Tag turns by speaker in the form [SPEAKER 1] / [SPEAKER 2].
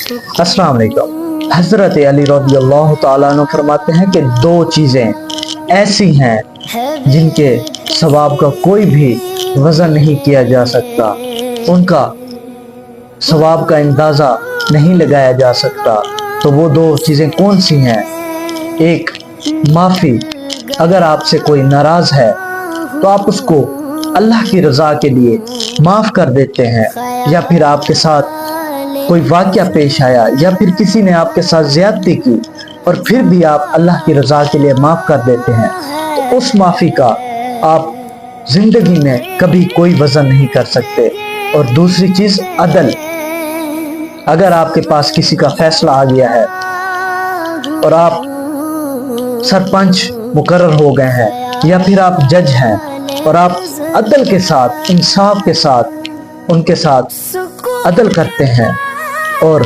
[SPEAKER 1] السلام علیکم۔ حضرت علی رضی اللہ تعالیٰ عنہ فرماتے ہیں کہ دو چیزیں ایسی ہیں جن کے ثواب کا کوئی بھی وزن نہیں کیا جا سکتا، ان کا ثواب کا اندازہ نہیں لگایا جا سکتا۔ تو وہ دو چیزیں کون سی ہیں؟ ایک معافی، اگر آپ سے کوئی ناراض ہے تو آپ اس کو اللہ کی رضا کے لیے معاف کر دیتے ہیں، یا پھر آپ کے ساتھ کوئی واقعہ پیش آیا یا پھر کسی نے آپ کے ساتھ زیادتی کی اور پھر بھی آپ اللہ کی رضا کے لیے معاف کر دیتے ہیں، تو اس معافی کا آپ زندگی میں کبھی کوئی وزن نہیں کر سکتے۔ اور دوسری چیز عدل، اگر آپ کے پاس کسی کا فیصلہ آ گیا ہے اور آپ سرپنچ مقرر ہو گئے ہیں یا پھر آپ جج ہیں اور آپ عدل کے ساتھ، انصاف کے ساتھ ان کے ساتھ عدل کرتے ہیں اور